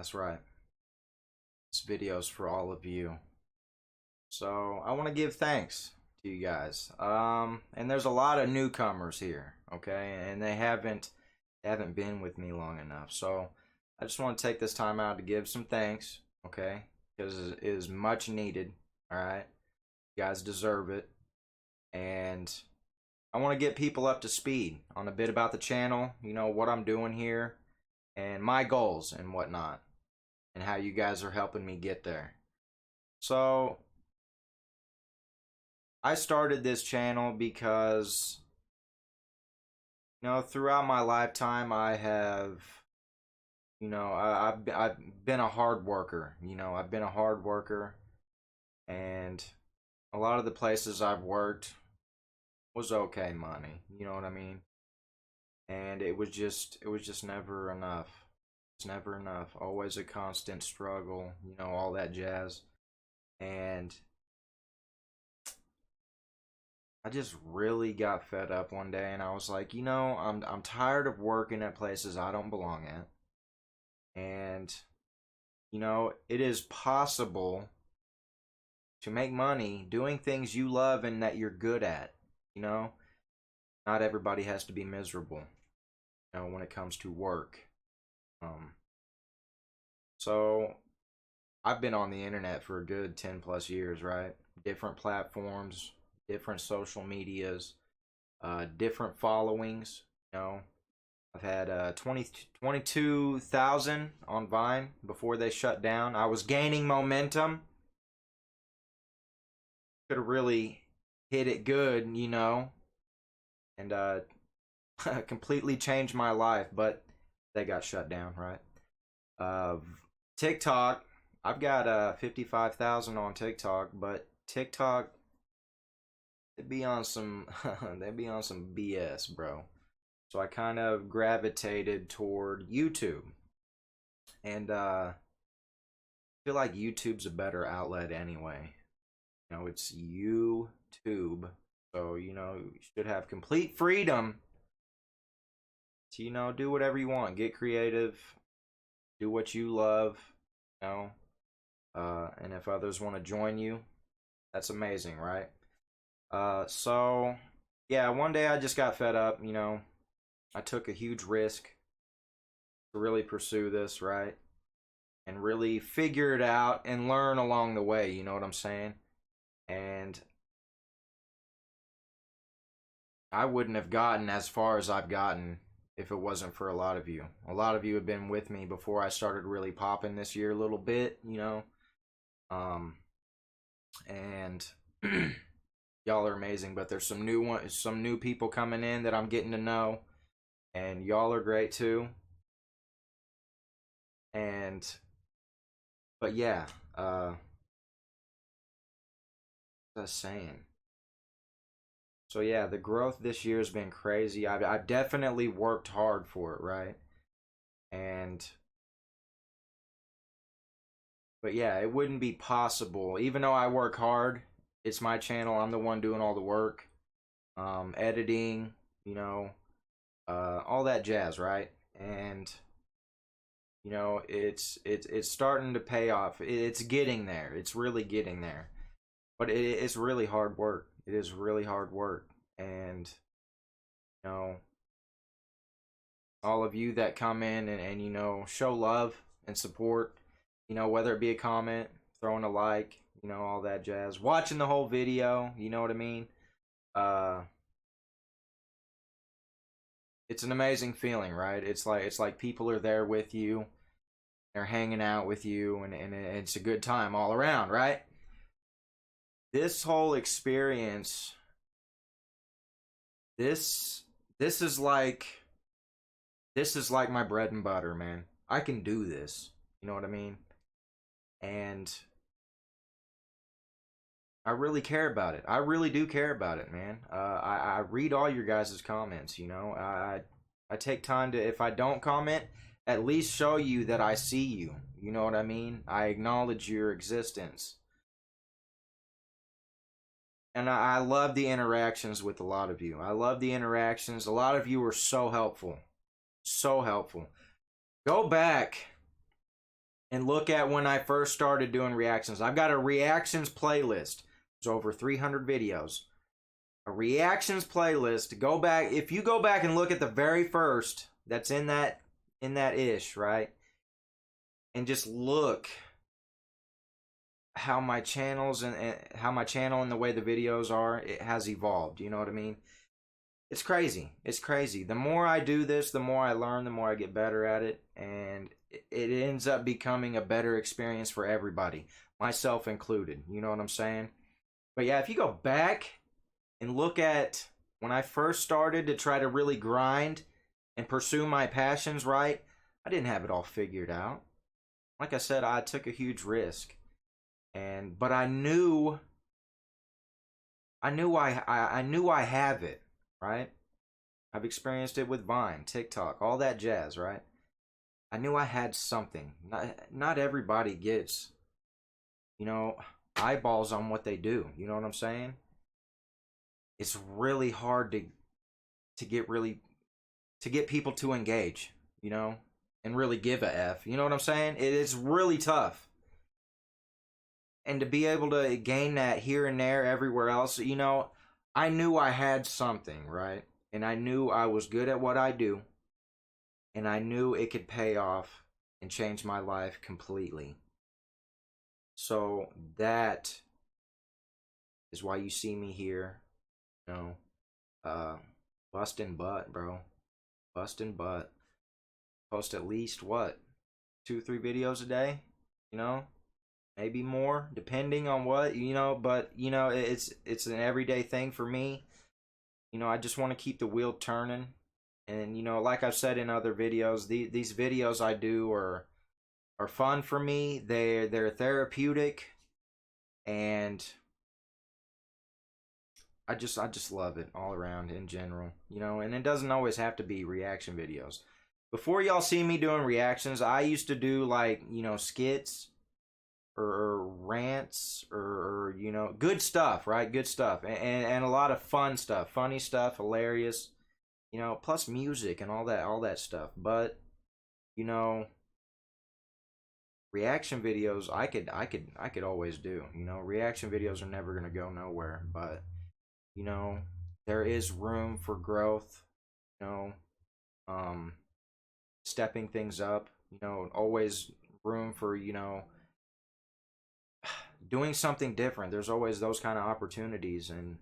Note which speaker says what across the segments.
Speaker 1: That's right. This video's for all of you. So I want to give thanks to you guys. And there's a lot of newcomers here, okay? And they haven't been with me long enough. So I just want to take this time out to give some thanks, okay? Because it is much needed, all right? You guys deserve it. And I want to get people up to speed on a bit about the channel, what I'm doing here, and my goals and whatnot, and how you guys are helping me get there. So I started this channel because, throughout my lifetime, I have, I've been a hard worker. I've been a hard worker, and a lot of the places I've worked was okay money. You know what I mean? And it was just never enough. It's never enough. Always a constant struggle. All that jazz. And I just really got fed up one day, and I was like, I'm tired of working at places I don't belong at. And it is possible to make money doing things you love and that you're good at. You know, not everybody has to be miserable, when it comes to work. Um, so I've been on the internet for a good 10 plus years, right? Different platforms, different social medias, different followings. I've had 22,000 on Vine before they shut down. I was gaining momentum. Could have really hit it good, and completely changed my life, but they got shut down, right? Uh, TikTok, I've got 55,000 on TikTok, but TikTok, they be on some they be on some BS, bro. So I kind of gravitated toward YouTube. And I feel like YouTube's a better outlet anyway. It's YouTube. So, you should have complete freedom to, do whatever you want. Get creative. Do what you love. You know. And if others want to join you, that's amazing, right? So, yeah, one day I just got fed up, I took a huge risk to really pursue this, right? And really figure it out and learn along the way, you know what I'm saying? And I wouldn't have gotten as far as I've gotten if it wasn't for a lot of you. A lot of you have been with me before I started really popping this year a little bit, Um, and y'all are amazing, but there's some new people coming in that I'm getting to know, and y'all are great too. And but yeah, what was I saying? So yeah, the growth this year has been crazy. I've definitely worked hard for it, right? And but yeah, it wouldn't be possible. Even though I work hard, it's my channel. I'm the one doing all the work, editing, all that jazz, right? And it's starting to pay off. It's getting there. It's really getting there. But it's really hard work. It is really hard work, and you know, all of you that come in and show love and support, whether it be a comment, throwing a like, all that jazz, watching the whole video, you know what I mean? Uh, it's an amazing feeling, right? It's like people are there with you, they're hanging out with you, and it's a good time all around, right? This whole experience, this this is like this is like my bread and butter, man. I can do this. You know what I mean? And I really care about it. I really do care about it, man. I read all your guys' comments. I take time to, if I don't comment, at least show you that I see you. You know what I mean? I acknowledge your existence. And I love the interactions with a lot of you. I love the interactions. A lot of you are so helpful. So helpful. Go back and look at when I first started doing reactions. I've got a reactions playlist. There's over 300 videos. A reactions playlist. Go back, if you go back and look at the very first that's in that ish, right? And just look how my channels and how my channel and the way the videos are, it has evolved. You know what I mean? It's crazy. It's crazy. The more I do this, the more I learn, the more I get better at it, and it ends up becoming a better experience for everybody, myself included. You know what I'm saying? But yeah, if you go back and look at when I first started to try to really grind and pursue my passions, right? I didn't have it all figured out. Like I said, I took a huge risk. But I knew I have it, right? I've experienced it with Vine, TikTok, all that jazz, right? I knew I had something. Not everybody gets, you know, eyeballs on what they do. You know what I'm saying? It's really hard to get people to engage, you know, and really give a F. You know what I'm saying? It is really tough. And to be able to gain that here and there, everywhere else, you know, I knew I had something, right? And I knew I was good at what I do. And I knew it could pay off and change my life completely. So that is why you see me here, you know, busting butt, bro. Busting butt. Post at least, what, 2-3 videos a day, you know? Maybe more, depending on what, you know, but, you know, it's an everyday thing for me. You know, I just want to keep the wheel turning. And, you know, like I've said in other videos, these videos I do are fun for me. They're therapeutic, and I just love it all around in general, you know. And it doesn't always have to be reaction videos. Before y'all see me doing reactions, I used to do, like, you know, skits or rants or you know, good stuff, right? Good stuff, and a lot of fun stuff, funny stuff, hilarious, you know, plus music and all that stuff. But, you know, reaction videos I could always do. You know, reaction videos are never gonna go nowhere, but, you know, there is room for growth, you know, um stepping things up, you know, always room for, you know, doing something different. There's always those kind of opportunities, and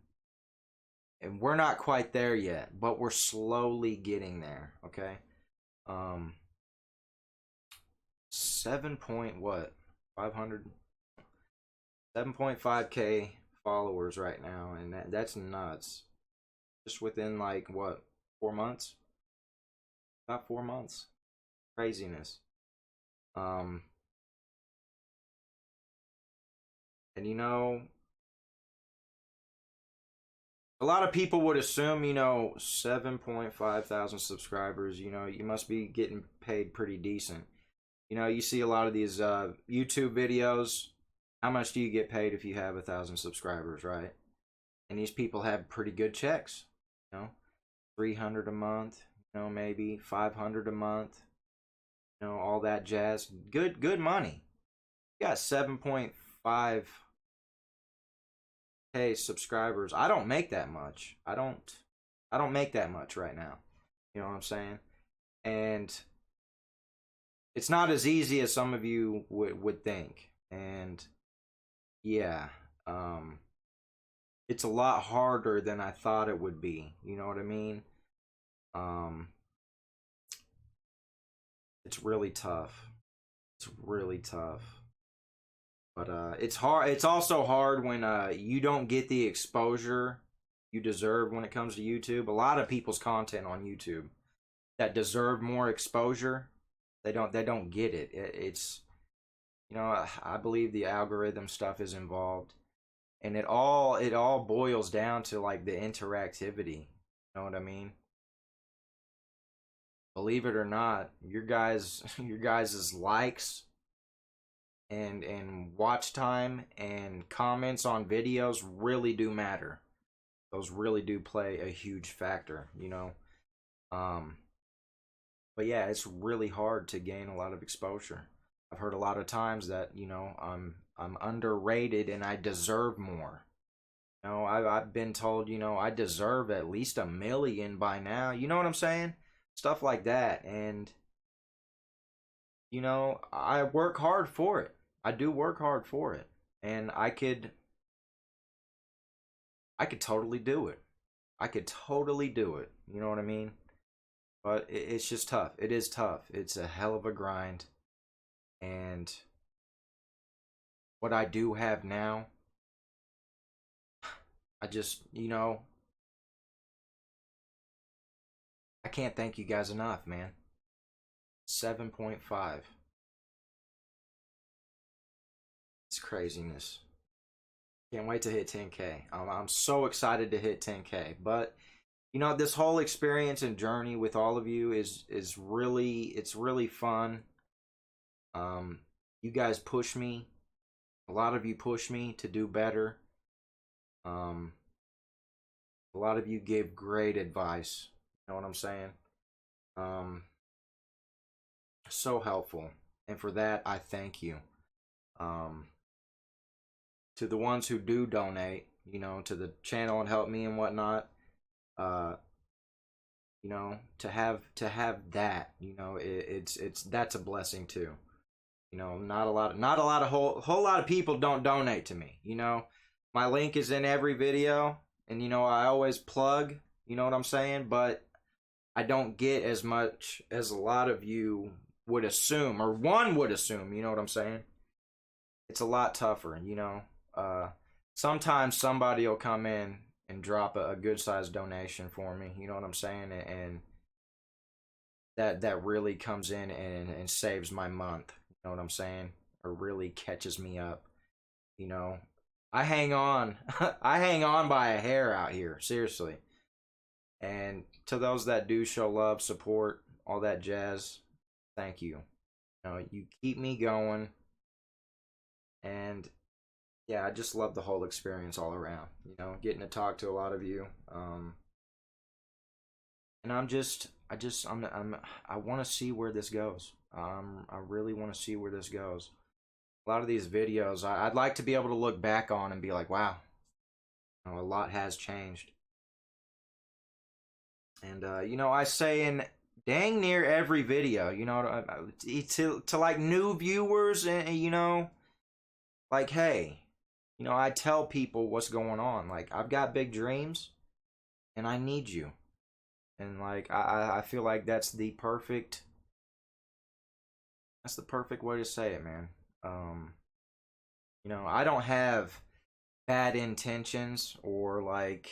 Speaker 1: we're not quite there yet, but we're slowly getting there. Okay. 7 point what, 500, 7.5k followers right now, and that's nuts. Just within, like, what, 4 months? About 4 months. Craziness. um and, you know, a lot of people would assume, you know, 7.5 thousand subscribers, you know, you must be getting paid pretty decent. You know, you see a lot of these YouTube videos. How much do you get paid if you have 1,000 subscribers, right? And these people have pretty good checks, you know, 300 a month, you know, maybe 500 a month, you know, all that jazz. Good money. You got 7.5K subscribers. I don't make that much. I don't make that much right now. You know what I'm saying? And it's not as easy as some of you would think. And yeah, it's a lot harder than I thought it would be. You know what I mean? Um, it's really tough. It's really tough. But it's hard. It's also hard when you don't get the exposure you deserve when it comes to YouTube. A lot of people's content on YouTube that deserve more exposure, they don't get it. It's, you know, I believe the algorithm stuff is involved, and it all boils down to, like, the interactivity. You know what I mean? Believe it or not, your guys your guys' likes and watch time and comments on videos really do matter. Those really do play a huge factor, you know. Um, but yeah, it's really hard to gain a lot of exposure. I've heard a lot of times that, you know, I'm underrated and I deserve more. You know, I've been told, you know, I deserve at least 1 million by now. You know what I'm saying? Stuff like that. And, you know, I work hard for it. I do work hard for it. And I could totally do it. I could totally do it. You know what I mean? But it's just tough. It is tough. It's a hell of a grind. And what I do have now, I just, you know, I can't thank you guys enough, man. 7.5. It's craziness. Can't wait to hit 10K. I'm so excited to hit 10K. But you know, this whole experience and journey with all of you is really, it's really fun. Um, you guys push me. A lot of you push me to do better. Um, a lot of you give great advice. You know what I'm saying? Um, so helpful, and for that I thank you. Um, to the ones who do donate, you know, to the channel and help me and whatnot. Uh, you know, to have that, you know, it's that's a blessing too. You know, not a lot of whole lot of people don't donate to me. You know, my link is in every video, and you know I always plug. You know what I'm saying? But I don't get as much as a lot of you would assume, or one would assume. You know what I'm saying? It's a lot tougher. You know, uh, sometimes somebody will come in and drop a good sized donation for me. You know what I'm saying? And that really comes in and saves my month. You know what I'm saying? Or really catches me up. You know, I hang on. I hang on by a hair out here, seriously. And to those that do show love, support, all that jazz, thank you. You know, you keep me going. And yeah, I just love the whole experience all around. You know, getting to talk to a lot of you. And I want to see where this goes. I really want to see where this goes. A lot of these videos, I'd like to be able to look back on and be like, wow, you know, a lot has changed. And you know, I say in dang near every video, you know, to like new viewers, and you know, like, hey, you know, I tell people what's going on. Like, I've got big dreams, and I need you. And like, I feel like that's the perfect way to say it, man. Um, you know, I don't have bad intentions or like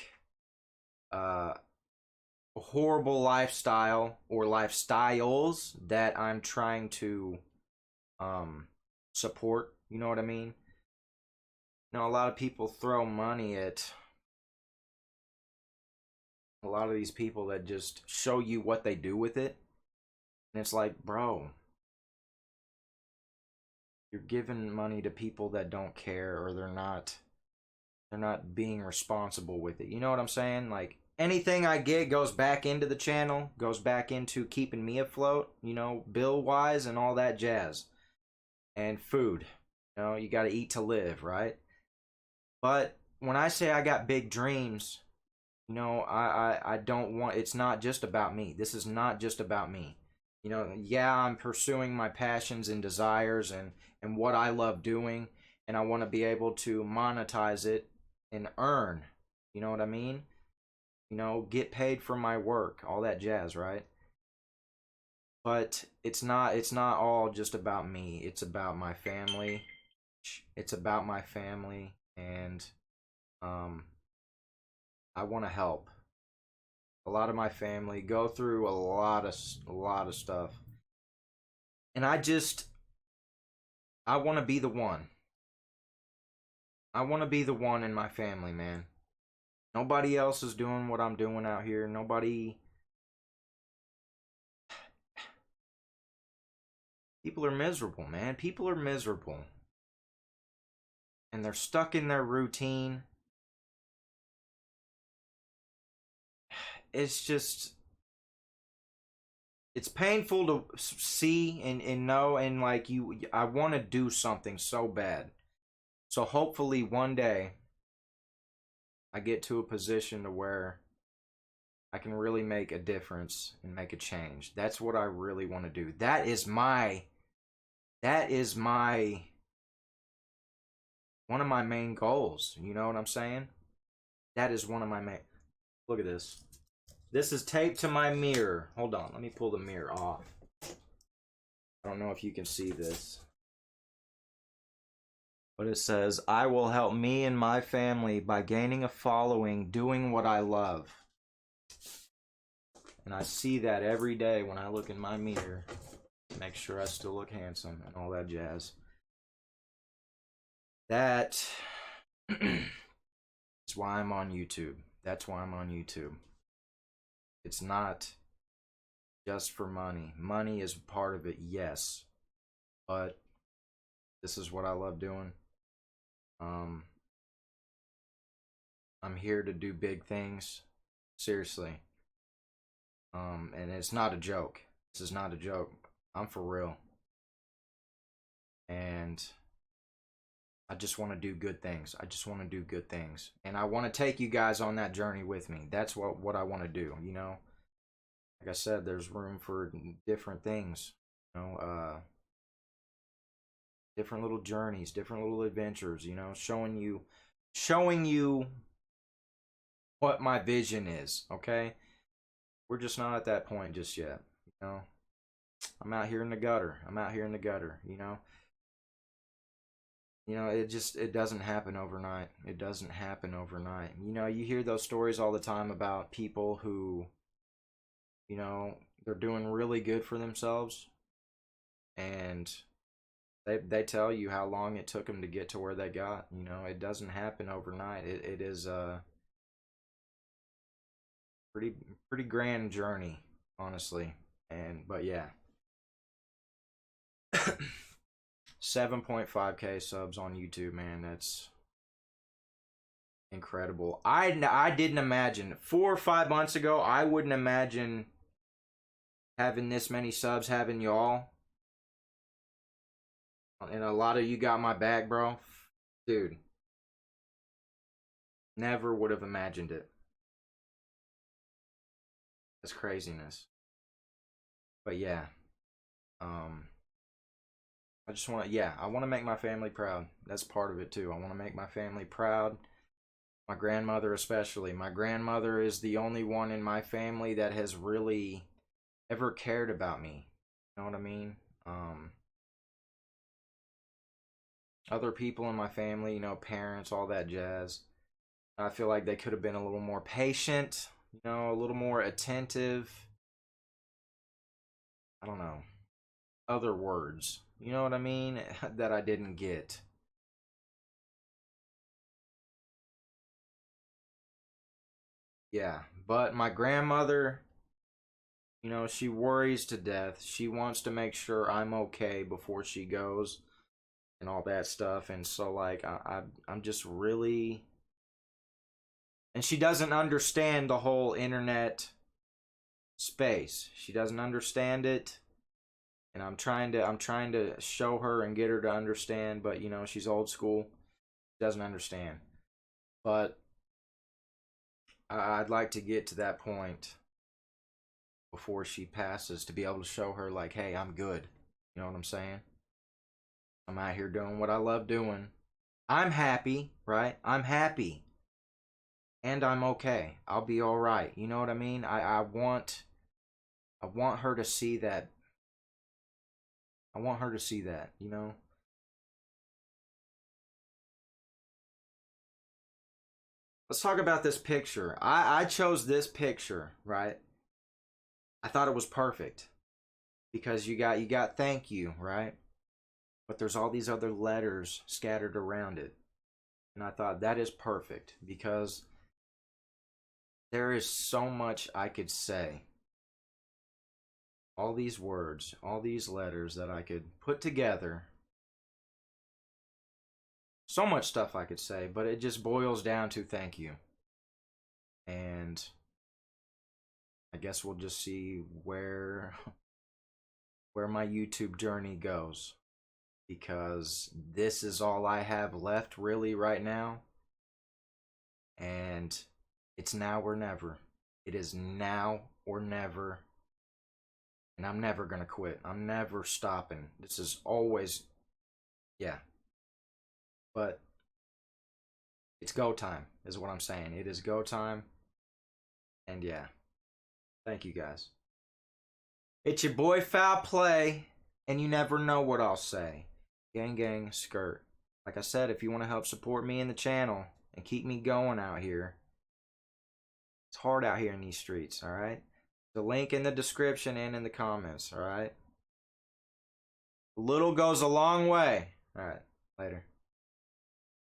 Speaker 1: uh a horrible lifestyle or lifestyles that I'm trying to um support, you know what I mean? You know, a lot of people throw money at a lot of these people that just show you what they do with it. And it's like, bro, you're giving money to people that don't care, or they're not being responsible with it. You know what I'm saying? Like, anything I get goes back into the channel, goes back into keeping me afloat, you know, bill wise and all that jazz. And food. You know, you got to eat to live, right? But when I say I got big dreams, you know, I don't want, it's not just about me. This is not just about me. You know, yeah, I'm pursuing my passions and desires and what I love doing, and I want to be able to monetize it and earn. You know what I mean? You know, get paid for my work, all that jazz, right? But it's not all just about me. It's about my family. It's about my family, and um I want to help. A lot of my family go through a lot of stuff. And I want to be the one. I want to be the one in my family, man. Nobody else is doing what I'm doing out here. Nobody. People are miserable, man. People are miserable. And they're stuck in their routine. It's just it's painful to see and know, and like I want to do something so bad. So hopefully one day I get to a position to where I can really make a difference and make a change. That's what I really want to do. That is my one of my main goals. You know what I'm saying? That is one of my main. Look at this. This is taped to my mirror. Hold on, let me pull the mirror off. I don't know if you can see this. But it says, I will help me and my family by gaining a following, doing what I love. And I see that every day when I look in my mirror. Make sure I still look handsome and all that jazz. That is why I'm on YouTube. That's why I'm on YouTube. It's not just for money. Money is part of it, yes. But this is what I love doing. I'm here to do big things. Seriously. And it's not a joke. This is not a joke. I'm for real. And I just want to do good things. I just want to do good things. And I want to take you guys on that journey with me. That's what I want to do, you know? Like I said, there's room for different things. You know, different little journeys, different little adventures, you know, showing you what my vision is, okay? We're just not at that point just yet, you know? I'm out here in the gutter. I'm out here in the gutter, you know? You know, it doesn't happen overnight. It doesn't happen overnight. You know, you hear those stories all the time about people who, you know, they're doing really good for themselves, and they tell you how long it took them to get to where they got. You know, it doesn't happen overnight. It is a pretty grand journey, honestly. But yeah. 7.5k subs on YouTube, man. That's incredible. I didn't imagine 4 or 5 months ago. I wouldn't imagine having this many subs, having y'all. And a lot of you got my back, bro. Dude. Never would have imagined it. That's craziness. But yeah. I just want to, yeah, I want to make my family proud. That's part of it too. I want to make my family proud. My grandmother especially. My grandmother is the only one in my family that has really ever cared about me. You know what I mean? Other people in my family, you know, parents, all that jazz. I feel like they could have been a little more patient, you know, a little more attentive. I don't know. Other words. You know what I mean? That I didn't get. Yeah, but my grandmother, you know, she worries to death. She wants to make sure I'm okay before she goes and all that stuff. And so, like, I'm just really. And she doesn't understand the whole internet space. She doesn't understand it. And I'm trying to show her and get her to understand, but you know, she's old school. She doesn't understand. But I'd like to get to that point before she passes to be able to show her, like, hey, I'm good. You know what I'm saying? I'm out here doing what I love doing. I'm happy, right? I'm happy. And I'm okay. I'll be all right. You know what I mean? I want her to see that. I want her to see that, you know? Let's talk about this picture. I chose this picture, right? I thought it was perfect because you got thank you, right? But there's all these other letters scattered around it. And I thought that is perfect because there is so much I could say. All these words, all these letters that I could put together. So much stuff I could say, but it just boils down to thank you. And I guess we'll just see where where my YouTube journey goes, because this is all I have left really right now, and it's now or never. It is now or never, and I'm never gonna quit. I'm never stopping. This is always, yeah. But it's go time, is what I'm saying. It is go time, and yeah. Thank you guys. It's your boy Faulplay, and you never know what I'll say. Gang, gang, skirt. Like I said, if you want to help support me in the channel and keep me going out here, it's hard out here in these streets, alright? The link in the description and in the comments, alright? A little goes a long way. Alright, later.